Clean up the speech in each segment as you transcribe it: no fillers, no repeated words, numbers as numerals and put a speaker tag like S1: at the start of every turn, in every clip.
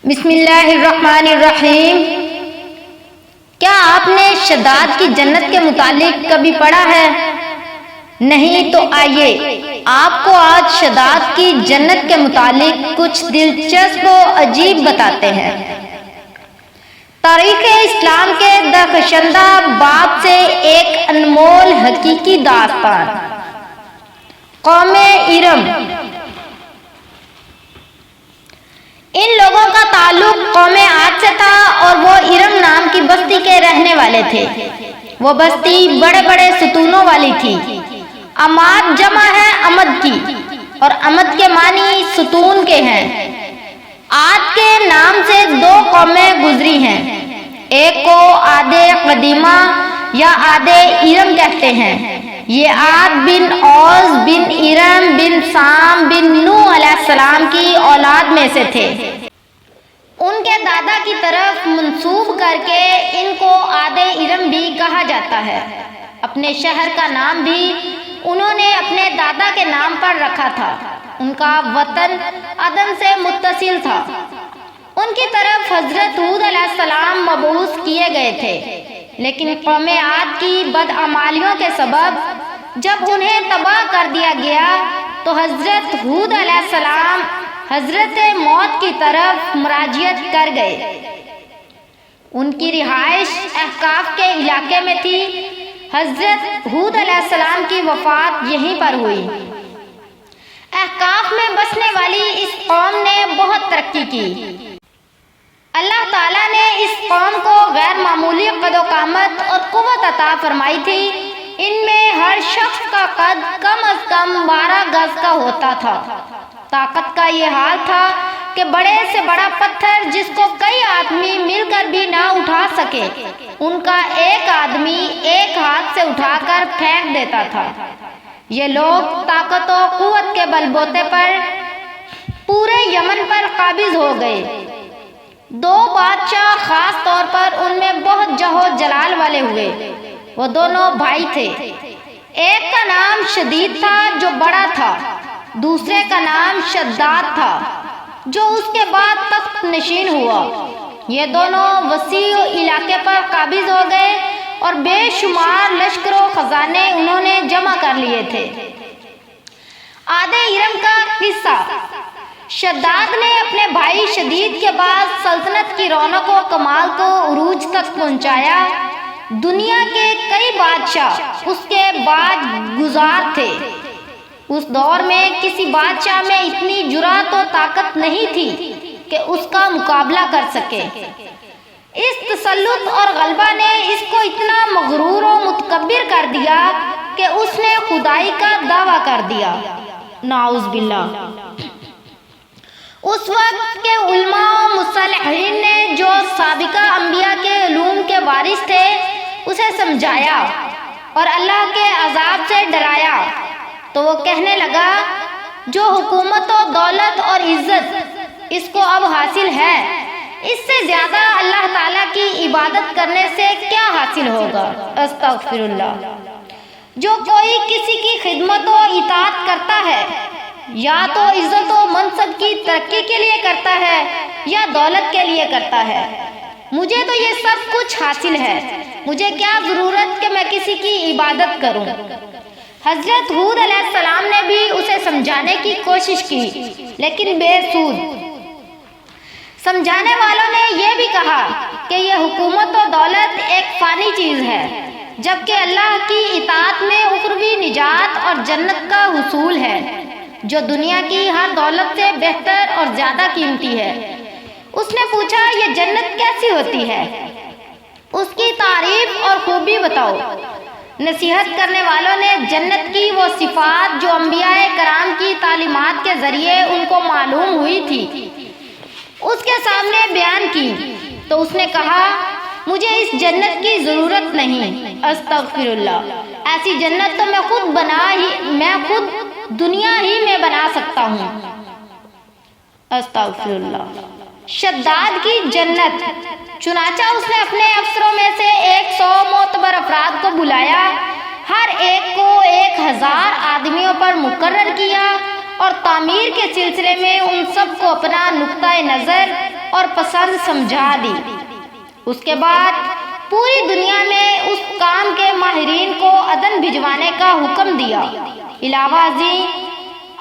S1: بسم اللہ الرحمن الرحیم۔ کیا آپ نے شداد کی جنت کے متعلق کبھی پڑھا ہے؟ نہیں تو آئیے آپ کو آج شداد کی جنت کے متعلق کچھ دلچسپ و عجیب بتاتے ہیں۔ تاریخ اسلام کے درخشندہ باب سے ایک انمول حقیقی داستان۔ قوم ارم۔ ان لوگوں کا تعلق قوم عاد سے تھا اور وہ ارم نام کی بستی کے رہنے والے تھے۔ وہ بستی بڑے بڑے ستونوں والی تھی۔ عماد جمع ہے عمد کی اور عمد کے معنی ستون کے ہیں۔ عاد کے نام سے دو قومیں گزری ہیں، ایک کو عاد قدیمہ یا عاد ارم کہتے ہیں۔ یہ عاد بن اوس بن ارم بن سام بن نوح علیہ السلام کی اولاد میں سے تھے۔ ان کے دادا کی طرف منسوب کر کے ان کو عاد ارم بھی کہا جاتا ہے۔ اپنے شہر کا نام بھی انہوں نے اپنے دادا کے نام پر رکھا تھا۔ ان کا وطن عدن سے متصل تھا۔ ان کی طرف حضرت ہود علیہ السلام مبعوث کیے گئے تھے، لیکن قوم عاد کی بدعمالیوں کے سبب جب انہیں تباہ کر دیا گیا تو حضرت ہود علیہ السلام حضرت موت کی طرف مراجعت کر گئے۔ ان کی رہائش احقاف کے علاقے میں تھی۔ حضرت ہود علیہ السلام کی وفات یہیں پر ہوئی۔ احقاف میں بسنے والی اس قوم نے بہت ترقی کی۔ اللہ تعالیٰ نے اس قوم کو غیر معمولی قد و قامت اور قوت عطا فرمائی تھی۔ ان میں ہر شخص کا قد کم از کم 12 گز کا ہوتا تھا۔ طاقت کا یہ حال تھا کہ بڑے سے بڑا پتھر جس کو کئی آدمی مل کر بھی نہ اٹھا سکے، ان کا ایک آدمی ایک ہاتھ سے اٹھا کر پھینک دیتا تھا۔ یہ لوگ طاقت و قوت کے بل بوتے پر پورے یمن پر قابض ہو گئے۔ دو بادشاہ خاص طور پر ان میں بہت جہو جلال والے ہوئے۔ وہ دونوں بھائی تھے۔ ایک کا نام شدید تھا جو بڑا تھا، دوسرے کا نام شداد تھا جو اس کے بعد تخت نشین ہوا۔ یہ دونوں وسیع علاقے پر قابض ہو گئے اور بے شمار لشکر و خزانے انہوں نے جمع کر لیے تھے۔ عاد ارم کا قصہ۔ شداد نے اپنے بھائی شدید کے بعد سلطنت کی رونق و کمال کو عروج تک پہنچایا۔ دنیا کے کئی بادشاہ اس کے بعد گزار تھے۔ اس دور میں کسی بادشاہ میں اتنی جرأت و طاقت نہیں تھی کہ اس کا مقابلہ کر سکے۔ اس تسلط اور غلبہ نے اس کو اتنا مغرور و متکبر کر دیا کہ اس نے خدائی کا دعویٰ کر دیا۔ نعوذ باللہ۔ اس وقت کے علماء و مصلحین نے جو سابقہ انبیاء کے علوم کے وارث تھے اسے سمجھایا اور اللہ کے عذاب سے ڈرایا تو وہ کہنے لگا، جو حکومت و دولت اور عزت اس کو اب حاصل ہے، اس سے زیادہ اللہ تعالیٰ کی عبادت کرنے سے کیا حاصل ہوگا؟ استغفر اللہ۔ جو کوئی کسی کی خدمت و اطاعت کرتا ہے یا تو عزت و منصب کی ترقی کے لیے کرتا ہے یا دولت کے لیے کرتا ہے۔ مجھے تو یہ سب کچھ حاصل ہے، مجھے کیا ضرورت کہ میں کسی کی عبادت کروں؟ حضرت ہود علیہ السلام نے بھی اسے سمجھانے کی کوشش کی لیکن بے سود۔ سمجھانے والوں نے یہ بھی کہا کہ یہ حکومت و دولت ایک فانی چیز ہے، جبکہ اللہ کی اطاعت میں اخروی نجات اور جنت کا حصول ہے جو دنیا کی ہر دولت سے بہتر اور زیادہ قیمتی ہے۔ اس نے پوچھا، یہ جنت کیسی ہوتی ہے؟ اس کی تعریف اور خوبی بتاؤ۔ نصیحت کرنے والوں نے جنت کی وہ صفات جو انبیاء کرام کی تعلیمات کے ذریعے ان کو معلوم ہوئی تھی اس کے سامنے بیان کی تو اس نے کہا، مجھے اس جنت کی ضرورت نہیں۔ استغفر اللہ۔ ایسی جنت تو میں خود دنیا ہی میں بنا سکتا ہوں۔ استغفر اللہ۔ شداد کی جنت۔ چنانچہ اس نے اپنے افسروں میں سے 100 معتبر افراد کو بلایا، ہر ایک کو 1000 آدمیوں پر مقرر کیا اور تعمیر کے سلسلے میں ان سب کو اپنا نقطۂ نظر اور پسند سمجھا دی۔ اس کے بعد پوری دنیا میں اس کام کے ماہرین کو عدن بھجوانے کا حکم دیا۔ علاوہ ازیں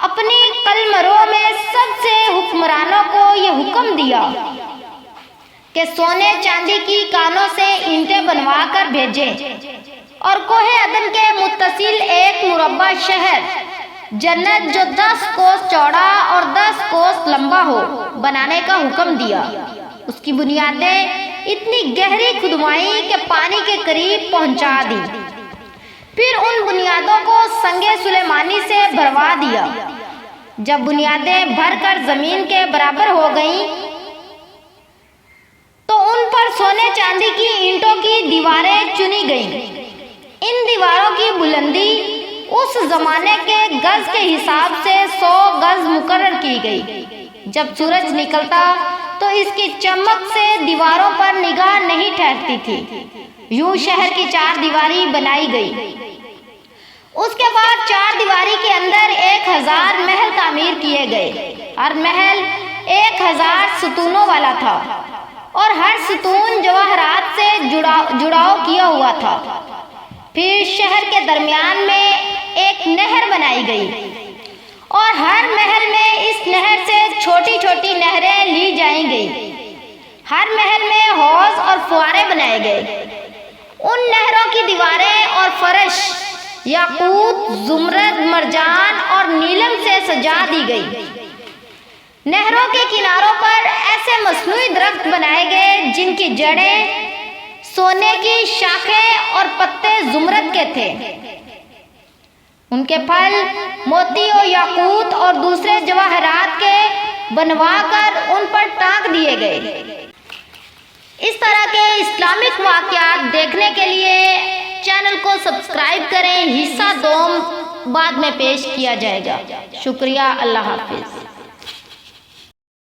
S1: اپنی قلمرو میں سب سے حکمرانوں کو یہ حکم دیا کہ سونے چاندی کی کانوں سے اینٹیں بنوا کر بھیجیں اور کوہ عدن کے متصل ایک مربع شہر جنت جو 10 کوس چوڑا اور 10 کوس لمبا ہو بنانے کا حکم دیا۔ اس کی بنیادیں اتنی گہری کھدوائی کہ پانی کے قریب پہنچا دی، پھر ان بنیادوں کو سنگ سلیمانی سے بھروا دیا۔ جب بنیادیں بھر کر زمین کے برابر ہو گئیں تو ان پر سونے چاندی کی اینٹوں کی دیواریں چنی گئیں۔ ان دیواروں کی بلندی اس زمانے کے گز کے حساب سے 100 گز مقرر کی گئی۔ جب سورج نکلتا تو اس کی چمک سے دیواروں پر نگاہ نہیں ٹھہرتی تھی۔ یوں شہر کی 4 دیواری بنائی گئی۔ اس کے بعد 4 دیواری کے اندر 1000 محل تعمیر کیے گئے۔ ہر محل 1000 ستونوں والا تھا اور ہر ستون جواہرات سے جڑاؤ کیا ہوا تھا۔ پھر شہر کے درمیان میں ایک نہر بنائی گئی اور ہر محل میں اس نہر سے چھوٹی چھوٹی نہریں لی جائیں گئی۔ ہر محل میں حوض اور فوارے بنائے گئے۔ ان نہروں کی دیواریں اور فرش یاقوت، زمرد، مرجان اور نیلم سے سجا دی گئی۔ نہروں کے کناروں پر ایسے مصنوعی درخت بنائے گئے جن کی جڑیں سونے کی، شاخیں اور پتے زمرد کے تھے۔ ان کے پھل موتی اور یاقوت اور دوسرے جواہرات کے بنوا کر ان پر ٹانک دیے گئے۔ اس طرح کے اسلامک واقعات دیکھنے کے لیے چینل کو سبسکرائب کریں۔ حصہ 2 بعد میں پیش کیا جائے گا۔ شکریہ، اللہ حافظ۔